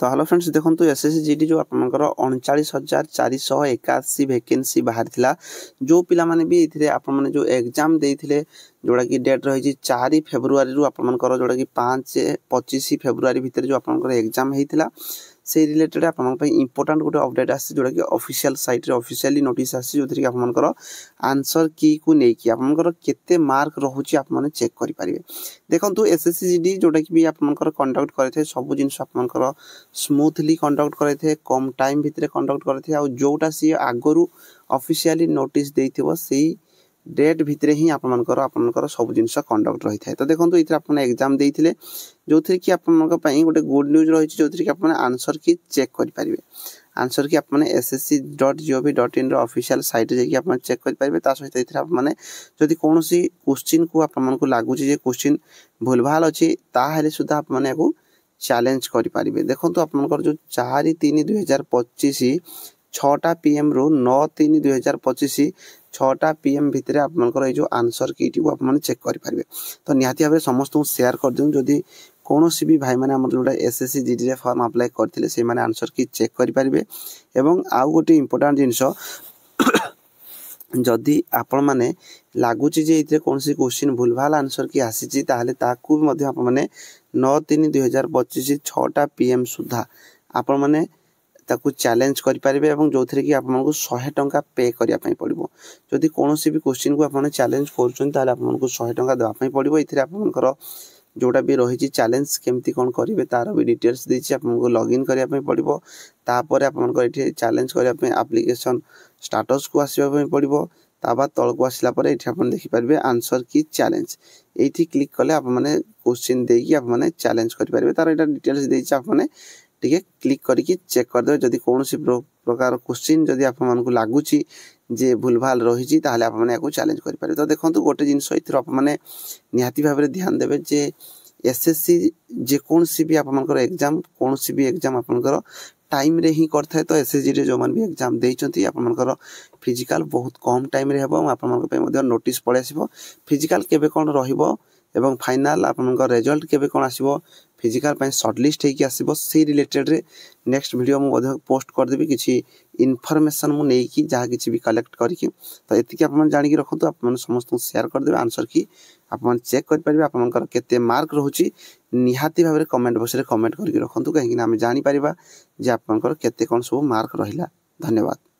तो hello friends देखो SSC GD जो आपनकर 39,481 वैकेंसी बाहर थिला जो पिला माने भी इथिरे आपन माने जो एग्जाम देइथिले जोड़ा कि डेट रही 4 फेब्रुआरी रु आपनकर जोड़ा कि 25 फेब्रुआरी भितर जो आपनकर एग्जाम हेइथिला से रिलेटेड आपन पे इंपोर्टेंट गोटे अपडेट आसी जोड़ा कि ऑफिशियल साइट रे ऑफिशियली नोटिस आसी जोथि कि आपनकर आंसर की को नै कि आपनकर केते मार्क रहउची आप माने चेक करि परिबे। देखंतु एसएससी जीडी जोटा कि भी आपनकर कंडक्ट करथे सब जिंस आपनकर स्मूथली कंडक्ट करथे कम टाइम भितरे कंडक्ट करथे आ जोटा सी आगरु ऑफिशियली नोटिस देइथिबो सेही डेट भितरे ही आपनकर सब जिंस कंडक्ट रही थाए। तो देखंतु इथि आपन एग्जाम देइथिले जोथि कि आपनकर पई गोटे गुड न्यूज रही जोथि कि आपन आंसर की चेक करि परिबे। आंसर की आपने ssc.gov.in रो ऑफिशियल साइट जे कि आपन चेक करि परिबे। ता सहित इथि आप माने जदि कोनोसी क्वेश्चन को आपन को लागु जे क्वेश्चन भूलभाल अछि ता हेले सुधा आप माने को चैलेंज करि परिबे। देखंतु आपनकर जो 4/3/2025 6टा पीएम रो 9/3/2025 6टा पीएम भितरे आपनकर ए जो आंसर कीटी को आप माने चेक करि परिबे। तो निहाती भाबे समस्त को शेयर कर देउ जदि कोनोसी भी भाई माने हमर जोटा एसएससी जीडी रे फॉर्म अप्लाई करथिले से माने आंसर की चेक करि परिबे। एवं आउ गोटे इंपोर्टेंट जिंस जदि आपण माने लागुची जे इथे कोनसी क्वेश्चन भूलभाल आंसर की आसीची ताहले ताकू भी मध्ये आपण माने 9/3/2025 6टा पीएम सुधा आपण माने ताकू चैलेंज करि परिबे एवं जोथरे कि आपन को 100 टंका पे करिया पई पड़िबो। जदि कोनोसी भी क्वेश्चन को आपण चैलेंज करछन ताले आपन को 100 टंका देबा पई पड़िबो। इथिरे आपनकर जोटा भी रही चैलेंज केमती कोन करिवे तार भी डिटेल्स देछि आपन को लॉगिन करिया पई पड़िबो। तापर आपन को इथे चैलेंज करिया पई एप्लीकेशन स्टेटस को आसीबा पई पड़िबो। ताबा तळ को आसिला परे इथे आपन देखि परिबे आंसर की चैलेंज एठी क्लिक कले आप माने क्वेश्चन देकी आप माने चैलेंज करि परिबे। तार एटा डिटेल्स देछि आप माने ठीक है क्लिक करके चेक कर दे। जदि कोनोसी प्रकार क्वेश्चन जदि आप मन को लागुची जे भूलभाल रही ताहले आप माने को चैलेंज करि परिबे। तो देखंतु गोटे जिंस इथि आप माने निहाती भाबरे ध्यान देबे जे एसएससी जे कोनसी भी आप मनकर एग्जाम कोनसी भी एग्जाम आप मनकर टाइम रे ही करथाय। तो एसएससी रे जो मन भी एग्जाम देइचंती आप मनकर फिजिकल बहुत कम टाइम रे हेबो आप मनकर पे मध्ये नोटिस पळे आसीबो फिजिकल केबे कोन रहिबो एवं फाइनल आप मनकर रिजल्ट केबे कोन आसीबो फिजिकल पे शॉर्टलिस्ट हे कि आसीबो से रिलेटेड रे नेक्स्ट वीडियो मु मध्ये पोस्ट कर देबी किछि इन्फॉर्मेशन मु नै कि जहा किछि भी कलेक्ट करि कि। तो एति कि आप मन जानि कि रखंतु आप मन समस्त शेयर कर देबे आंसर की आप मन चेक कर परिबे आप मनकर केते मार्क रहउची निहाती भाबरे कमेंट बॉक्स रे कमेंट करके रखंतु कहि कि हम जानि परिबा जे आप मनकर केते कोन सब मार्क रहिला। धन्यवाद।